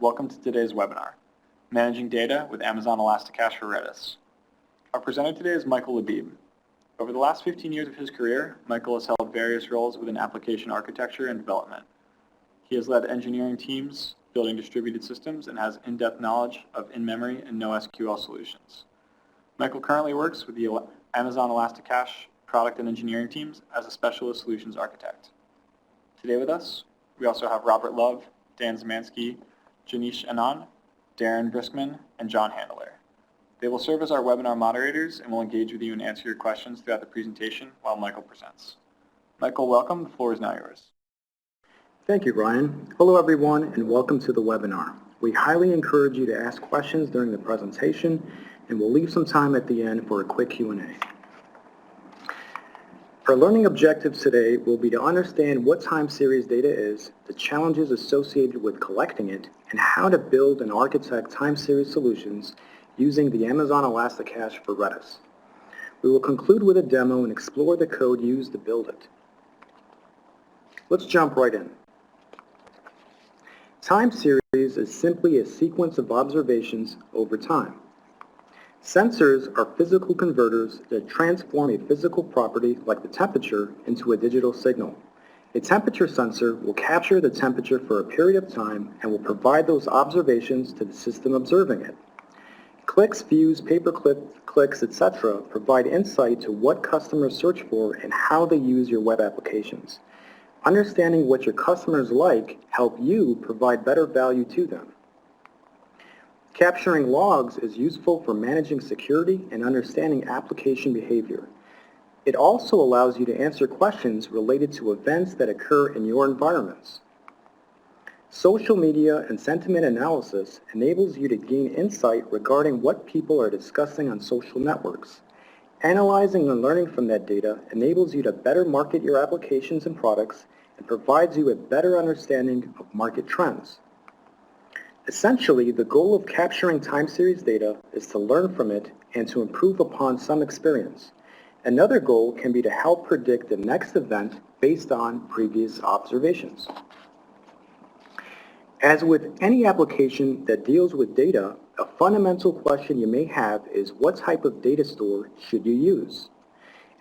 Welcome to today's webinar, Managing Data with Amazon ElastiCache for Redis. Our presenter today is Michael Labib. Over the last 15 years of his career, Michael has held various roles within application architecture and development. He has led engineering teams, building distributed systems, and has in-depth knowledge of in-memory and NoSQL solutions. Michael currently works with the Amazon ElastiCache product and engineering teams as a specialist solutions architect. Today with us, we also have Robert Love, Dan Zemansky, Janish Anand, Darren Briskman, and John Handler. They will serve as our webinar moderators and will engage with you and answer your questions throughout the presentation while Michael presents. Michael, welcome. The floor is now yours. Thank you, Ryan. Hello, everyone, and welcome to the webinar. We highly encourage you to ask questions during the presentation, and we'll leave some time at the end for a quick Q&A. Our learning objectives today will be to understand what time series data is, the challenges associated with collecting it, and how to build and architect time series solutions using the Amazon ElastiCache for Redis. We will conclude with a demo and explore the code used to build it. Let's jump right in. Time series is simply a sequence of observations over time. Sensors are physical converters that transform a physical property like the temperature into a digital signal. A temperature sensor will capture the temperature for a period of time and will provide those observations to the system observing it. Clicks, views, clicks, etc. provide insight to what customers search for and how they use your web applications. Understanding what your customers like help you provide better value to them. Capturing logs is useful for managing security and understanding application behavior. It also allows you to answer questions related to events that occur in your environments. Social media and sentiment analysis enables you to gain insight regarding what people are discussing on social networks. Analyzing and learning from that data enables you to better market your applications and products and provides you a better understanding of market trends. Essentially, the goal of capturing time series data is to learn from it and to improve upon some experience. Another goal can be to help predict the next event based on previous observations. As with any application that deals with data, a fundamental question you may have is what type of data store should you use?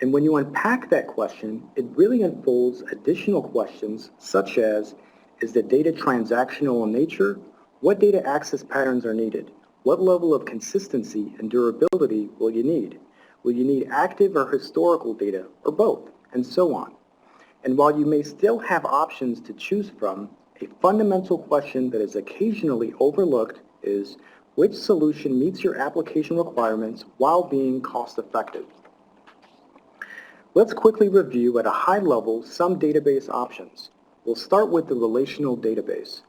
And when you unpack that question, it really unfolds additional questions such as, is the data transactional in nature? What data access patterns are needed? What level of consistency and durability will you need? Will you need active or historical data, or both, and so on? And while you may still have options to choose from, a fundamental question that is occasionally overlooked is which solution meets your application requirements while being cost-effective? Let's quickly review at a high level some database options. We'll start with the relational database.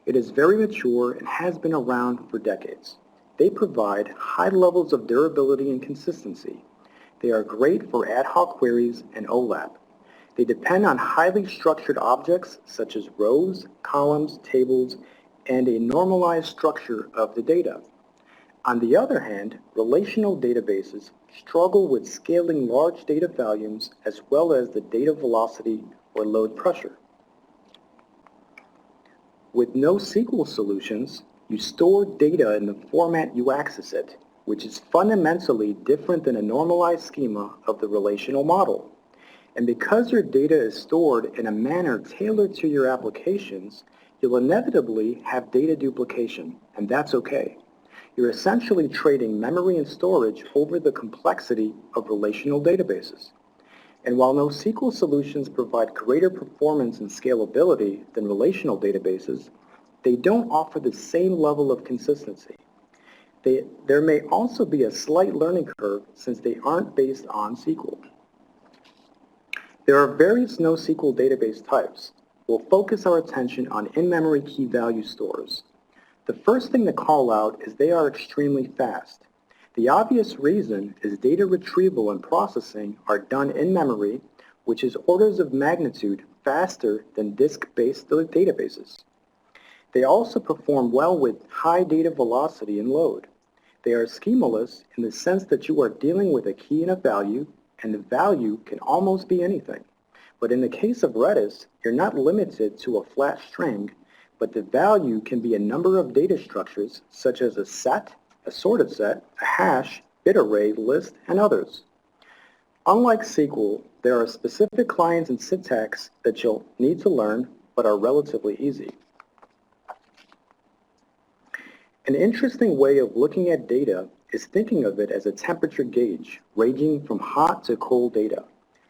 It is very mature and has been around for decades. They provide high levels of durability and consistency. They are great for ad hoc queries and OLAP. They depend on highly structured objects such as rows, columns, tables, and a normalized structure of the data. On the other hand, relational databases struggle with scaling large data volumes as well as the data velocity or load pressure. With NoSQL solutions, you store data in the format you access it, which is fundamentally different than a normalized schema of the relational model. And because your data is stored in a manner tailored to your applications, you'll inevitably have data duplication, and that's okay. You're essentially trading memory and storage over the complexity of relational databases. And while NoSQL solutions provide greater performance and scalability than relational databases, they don't offer the same level of consistency. There may also be a slight learning curve since they aren't based on SQL. There are various NoSQL database types. We'll focus our attention on in-memory key value stores. The first thing to call out is they are extremely fast. The obvious reason is data retrieval and processing are done in memory, which is orders of magnitude faster than disk-based databases. They also perform well with high data velocity and load. They are schemaless in the sense that you are dealing with a key and a value, and the value can almost be anything. But in the case of Redis, you're not limited to a flat string, but the value can be a number of data structures such as a set, a sorted set, a hash, bit array, list, and others. Unlike SQL, there are specific clients and syntax that you'll need to learn but are relatively easy. An interesting way of looking at data is thinking of it as a temperature gauge, ranging from hot to cold data.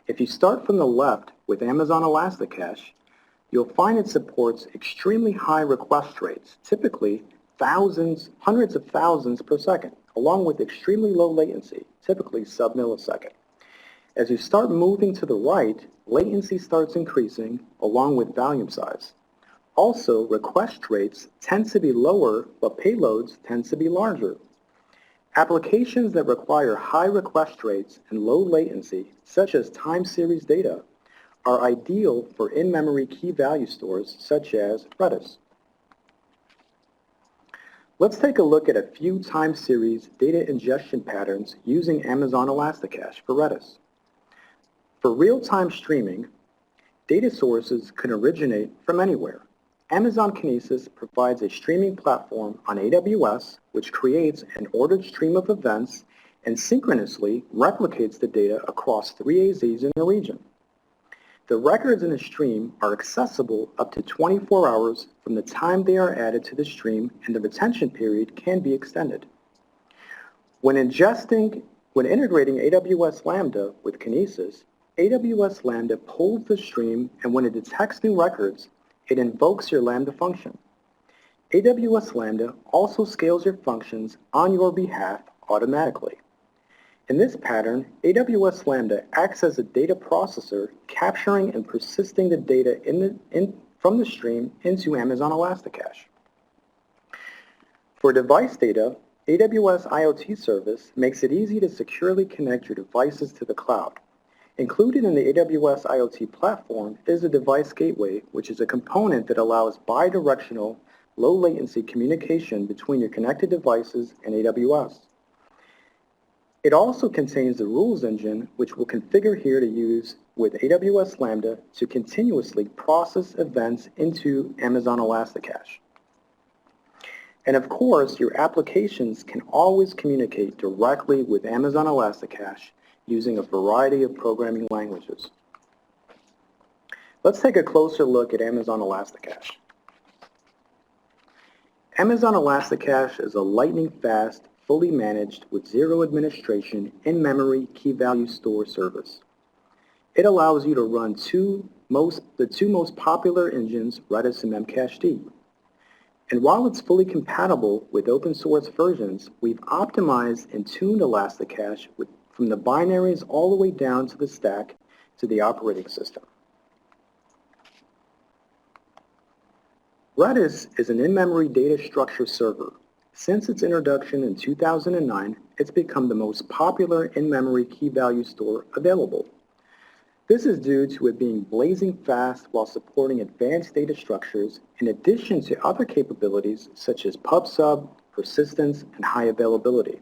If you start from the left with Amazon ElastiCache, you'll find it supports extremely high request rates, typically thousands, hundreds of thousands per second, along with extremely low latency, typically sub-millisecond. As you start moving to the right, latency starts increasing along with volume size. Also, request rates tend to be lower, but payloads tend to be larger. Applications that require high request rates and low latency, such as time series data, are ideal for in-memory key value stores such as Redis. Let's take a look at a few time series data ingestion patterns using Amazon ElastiCache for Redis. For real-time streaming, data sources can originate from anywhere. Amazon Kinesis provides a streaming platform on AWS which creates an ordered stream of events and synchronously replicates the data across 3 AZs in a region. The records in a stream are accessible up to 24 hours from the time they are added to the stream, and the retention period can be extended. When integrating AWS Lambda with Kinesis, AWS Lambda pulls the stream, and when it detects new records, it invokes your Lambda function. AWS Lambda also scales your functions on your behalf automatically. In this pattern, AWS Lambda acts as a data processor, capturing and persisting the data from the stream into Amazon ElastiCache. For device data, AWS IoT Service makes it easy to securely connect your devices to the cloud. Included in the AWS IoT platform is a device gateway, which is a component that allows bidirectional, low-latency communication between your connected devices and AWS. It also contains the rules engine, which we'll configure here to use with AWS Lambda to continuously process events into Amazon ElastiCache. And of course, your applications can always communicate directly with Amazon ElastiCache using a variety of programming languages. Let's take a closer look at Amazon ElastiCache. Amazon ElastiCache is a lightning-fast, fully managed with zero administration in-memory key value store service. It allows you to run the two most popular engines, Redis and Memcached. And while it's fully compatible with open source versions, we've optimized and tuned ElastiCache from the binaries all the way down to the stack to the operating system. Redis is an in-memory data structure server. Since its introduction in 2009, it's become the most popular in-memory key value store available. This is due to it being blazing fast while supporting advanced data structures in addition to other capabilities such as pub/sub, persistence, and high availability.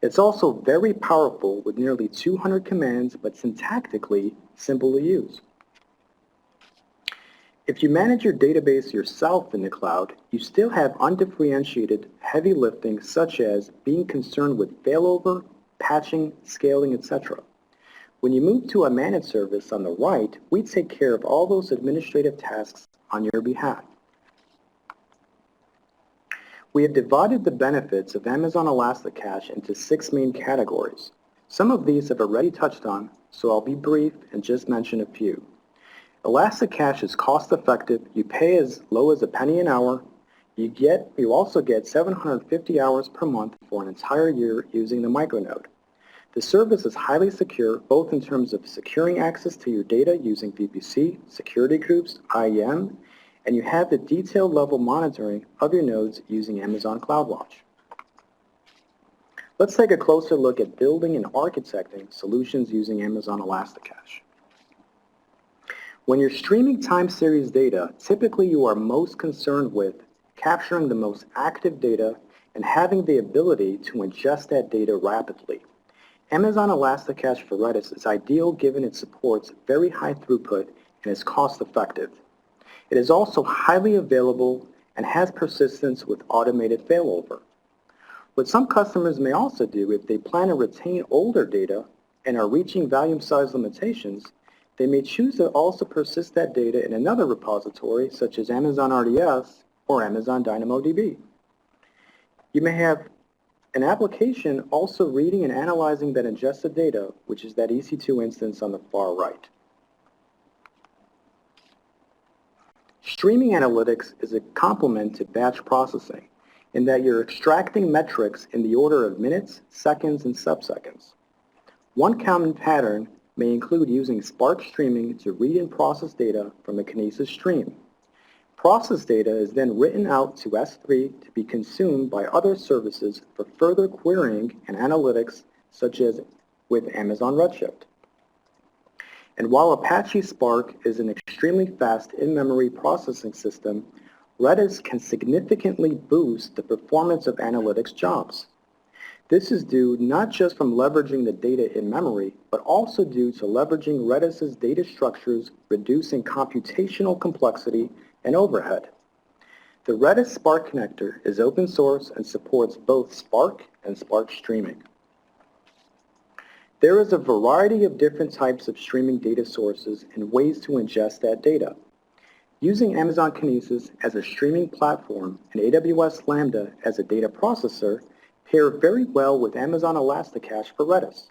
It's also very powerful with nearly 200 commands, but syntactically simple to use. If you manage your database yourself in the cloud, you still have undifferentiated heavy lifting such as being concerned with failover, patching, scaling, etc. When you move to a managed service on the right, we take care of all those administrative tasks on your behalf. We have divided the benefits of Amazon ElastiCache into 6 main categories. Some of these have already touched on, so I'll be brief and just mention a few. ElastiCache is cost-effective. You pay as low as a penny an hour. You also get 750 hours per month for an entire year using the micronode. The service is highly secure, both in terms of securing access to your data using VPC, security groups, IAM, and you have the detailed level monitoring of your nodes using Amazon CloudWatch. Let's take a closer look at building and architecting solutions using Amazon ElastiCache. When you're streaming time series data, typically you are most concerned with capturing the most active data and having the ability to ingest that data rapidly. Amazon ElastiCache for Redis is ideal given it supports very high throughput and is cost effective. It is also highly available and has persistence with automated failover. What some customers may also do if they plan to retain older data and are reaching volume size limitations, they may choose to also persist that data in another repository such as Amazon RDS or Amazon DynamoDB. You may have an application also reading and analyzing that ingested data, which is that EC2 instance on the far right. Streaming analytics is a complement to batch processing in that you're extracting metrics in the order of minutes, seconds, and subseconds. One common pattern may include using Spark streaming to read and process data from a Kinesis stream. Processed data is then written out to S3 to be consumed by other services for further querying and analytics, such as with Amazon Redshift. And while Apache Spark is an extremely fast in-memory processing system, Redis can significantly boost the performance of analytics jobs. This is due not just from leveraging the data in memory, but also due to leveraging Redis's data structures, reducing computational complexity and overhead. The Redis Spark connector is open source and supports both Spark and Spark streaming. There is a variety of different types of streaming data sources and ways to ingest that data. Using Amazon Kinesis as a streaming platform and AWS Lambda as a data processor pair very well with Amazon ElastiCache for Redis.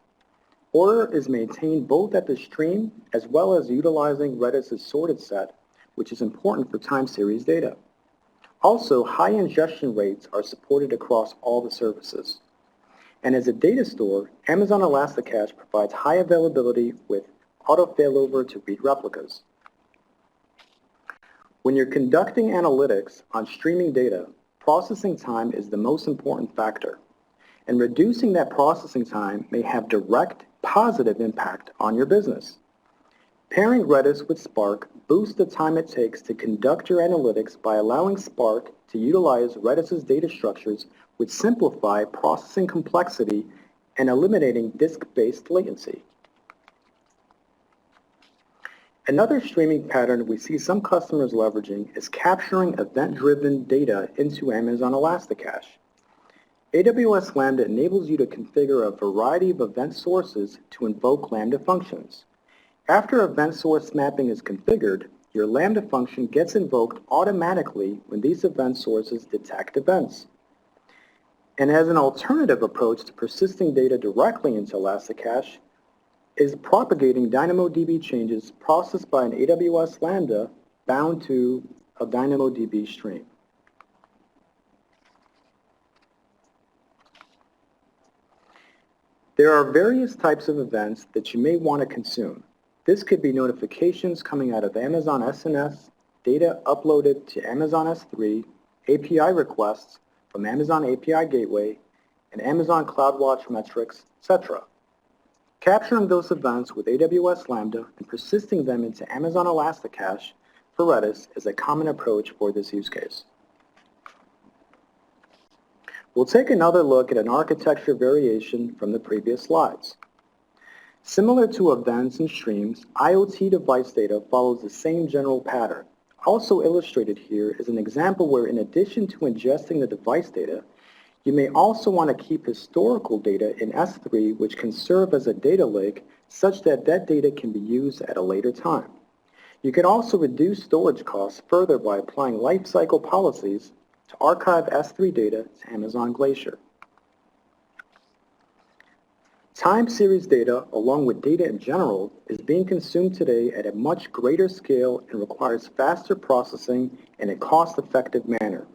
Order is maintained both at the stream as well as utilizing Redis's sorted set, which is important for time series data. Also, high ingestion rates are supported across all the services. And as a data store, Amazon ElastiCache provides high availability with auto failover to read replicas. When you're conducting analytics on streaming data, processing time is the most important factor. And reducing that processing time may have direct positive impact on your business. Pairing Redis with Spark boosts the time it takes to conduct your analytics by allowing Spark to utilize Redis's data structures, which simplify processing complexity and eliminating disk-based latency. Another streaming pattern we see some customers leveraging is capturing event-driven data into Amazon ElastiCache. AWS Lambda enables you to configure a variety of event sources to invoke Lambda functions. After event source mapping is configured, your Lambda function gets invoked automatically when these event sources detect events. And as an alternative approach to persisting data directly into ElastiCache is propagating DynamoDB changes processed by an AWS Lambda bound to a DynamoDB stream. There are various types of events that you may want to consume. This could be notifications coming out of Amazon SNS, data uploaded to Amazon S3, API requests from Amazon API Gateway, and Amazon CloudWatch metrics, etc. Capturing those events with AWS Lambda and persisting them into Amazon ElastiCache for Redis is a common approach for this use case. We'll take another look at an architecture variation from the previous slides. Similar to events and streams, IoT device data follows the same general pattern. Also illustrated here is an example where in addition to ingesting the device data, you may also want to keep historical data in S3, which can serve as a data lake such that that data can be used at a later time. You can also reduce storage costs further by applying lifecycle policies to archive S3 data to Amazon Glacier. Time series data, along with data in general, is being consumed today at a much greater scale and requires faster processing in a cost-effective manner.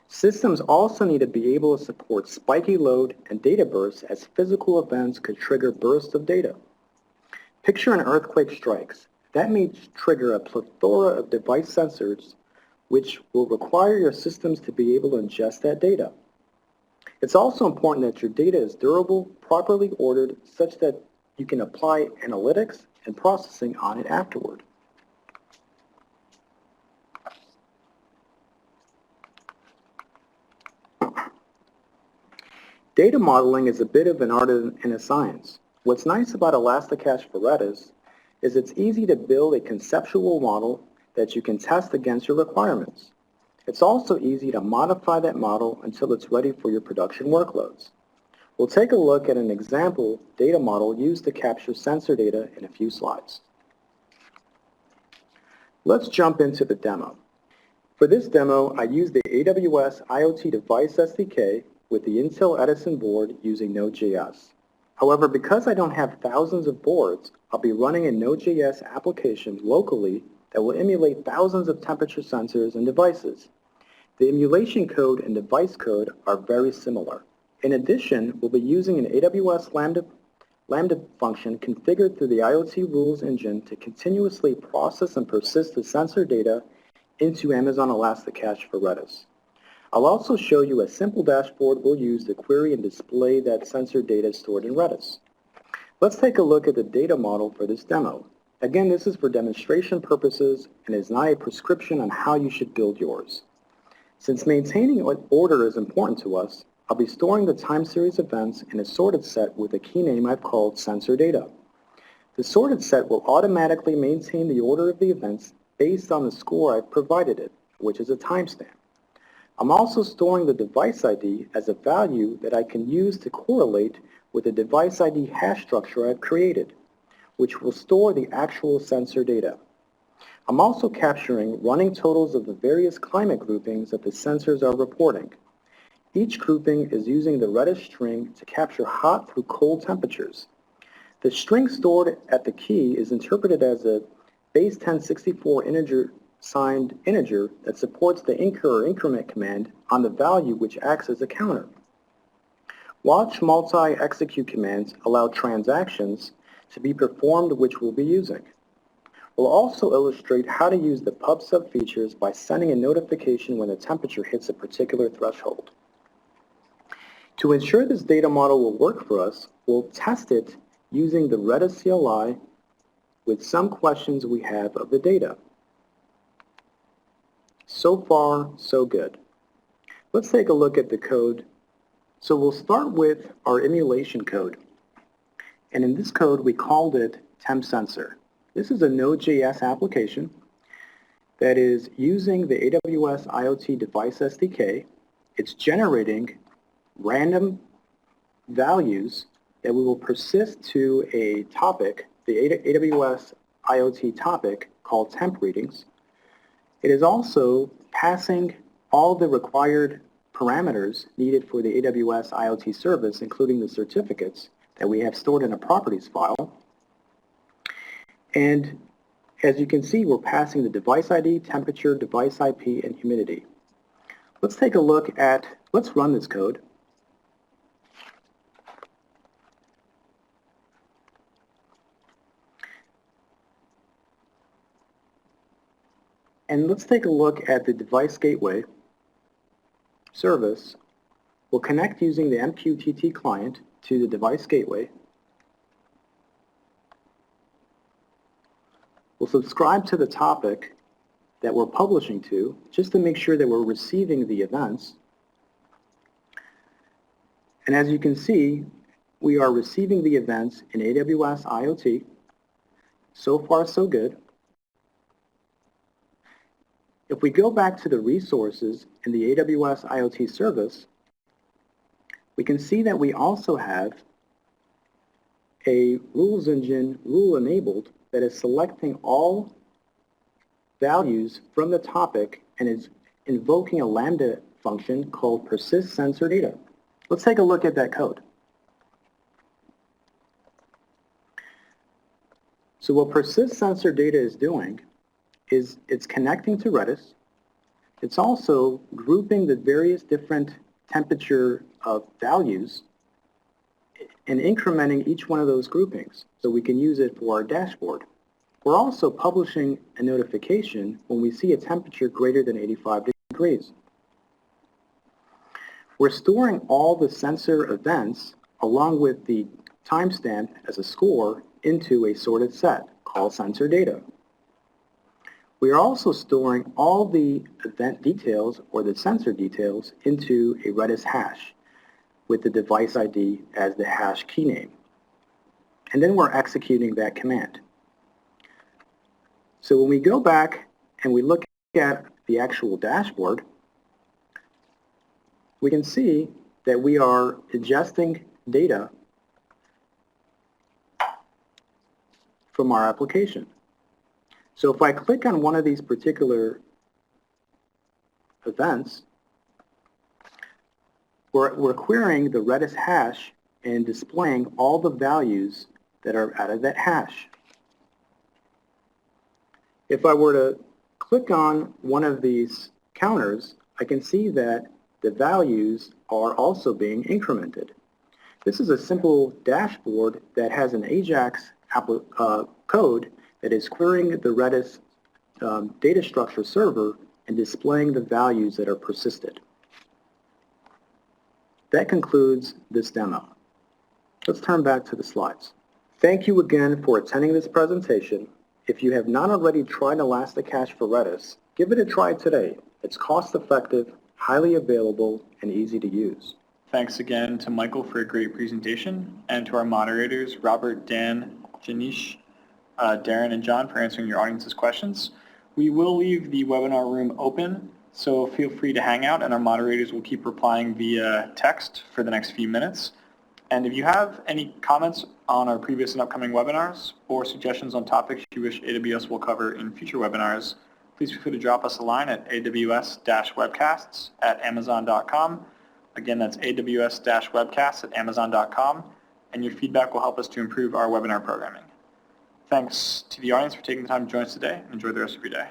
Systems also need to be able to support spiky load and data bursts as physical events could trigger bursts of data. Picture an earthquake strikes. That may trigger a plethora of device sensors which will require your systems to be able to ingest that data. It's also important that your data is durable, properly ordered, such that you can apply analytics and processing on it afterward. Data modeling is a bit of an art and a science. What's nice about ElastiCache for Redis is it's easy to build a conceptual model that you can test against your requirements. It's also easy to modify that model until it's ready for your production workloads. We'll take a look at an example data model used to capture sensor data in a few slides. Let's jump into the demo. For this demo, I used the AWS IoT Device SDK with the Intel Edison board using Node.js. However, because I don't have thousands of boards, I'll be running a Node.js application locally that will emulate thousands of temperature sensors and devices. The emulation code and device code are very similar. In addition, we'll be using an AWS Lambda function configured through the IoT rules engine to continuously process and persist the sensor data into Amazon ElastiCache for Redis. I'll also show you a simple dashboard we'll use to query and display that sensor data stored in Redis. Let's take a look at the data model for this demo. Again, this is for demonstration purposes and is not a prescription on how you should build yours. Since maintaining order is important to us, I'll be storing the time series events in a sorted set with a key name I've called sensor data. The sorted set will automatically maintain the order of the events based on the score I've provided it, which is a timestamp. I'm also storing the device ID as a value that I can use to correlate with the device ID hash structure I've created, which will store the actual sensor data. I'm also capturing running totals of the various climate groupings that the sensors are reporting. Each grouping is using the Redis string to capture hot through cold temperatures. The string stored at the key is interpreted as a base 1064 integer signed integer that supports the incur or increment command on the value which acts as a counter. Watch multi-execute commands allow transactions to be performed which we'll be using. We'll also illustrate how to use the pub sub features by sending a notification when the temperature hits a particular threshold. To ensure this data model will work for us, we'll test it using the Redis CLI with some questions we have of the data. So far, so good. Let's take a look at the code. So we'll start with our emulation code. And in this code, we called it temp sensor. This is a Node.js application that is using the AWS IoT Device SDK. It's generating random values that we will persist to a topic, the AWS IoT topic called temp readings. It is also passing all the required parameters needed for the AWS IoT service, including the certificates that we have stored in a properties file. And as you can see, we're passing the device ID, temperature, device IP, and humidity. Let's take a look at, let's run this code. And let's take a look at the device gateway service. We'll connect using the MQTT client to the device gateway. We'll subscribe to the topic that we're publishing to, just to make sure that we're receiving the events. And as you can see, we are receiving the events in AWS IoT. So far, so good. If we go back to the resources in the AWS IoT service, we can see that we also have a rules engine rule enabled that is selecting all values from the topic and is invoking a Lambda function called persist sensor data. Let's take a look at that code. So what persist sensor data is doing is it's connecting to Redis. It's also grouping the various different temperature values and incrementing each one of those groupings so we can use it for our dashboard. We're also publishing a notification when we see a temperature greater than 85 degrees. We're storing all the sensor events along with the timestamp as a score into a sorted set called sensor data. We are also storing all the event details or the sensor details into a Redis hash with the device ID as the hash key name. And then we're executing that command. So when we go back and we look at the actual dashboard, we can see that we are ingesting data from our application. So if I click on one of these particular events, we're querying the Redis hash and displaying all the values that are out of that hash. If I were to click on one of these counters, I can see that the values are also being incremented. This is a simple dashboard that has an AJAX code that is querying the Redis data structure server and displaying the values that are persisted. That concludes this demo. Let's turn back to the slides. Thank you again for attending this presentation. If you have not already tried ElastiCache for Redis, give it a try today. It's cost-effective, highly available, and easy to use. Thanks again to Michael for a great presentation, and to our moderators, Robert, Dan, Janish, Darren, and John, for answering your audience's questions. We will leave the webinar room open, so feel free to hang out, and our moderators will keep replying via text for the next few minutes. And if you have any comments on our previous and upcoming webinars, or suggestions on topics you wish AWS will cover in future webinars, please feel free to drop us a line at aws-webcasts@amazon.com. Again, that's aws-webcasts@amazon.com, and your feedback will help us to improve our webinar programming. Thanks to the audience for taking the time to join us today. Enjoy the rest of your day.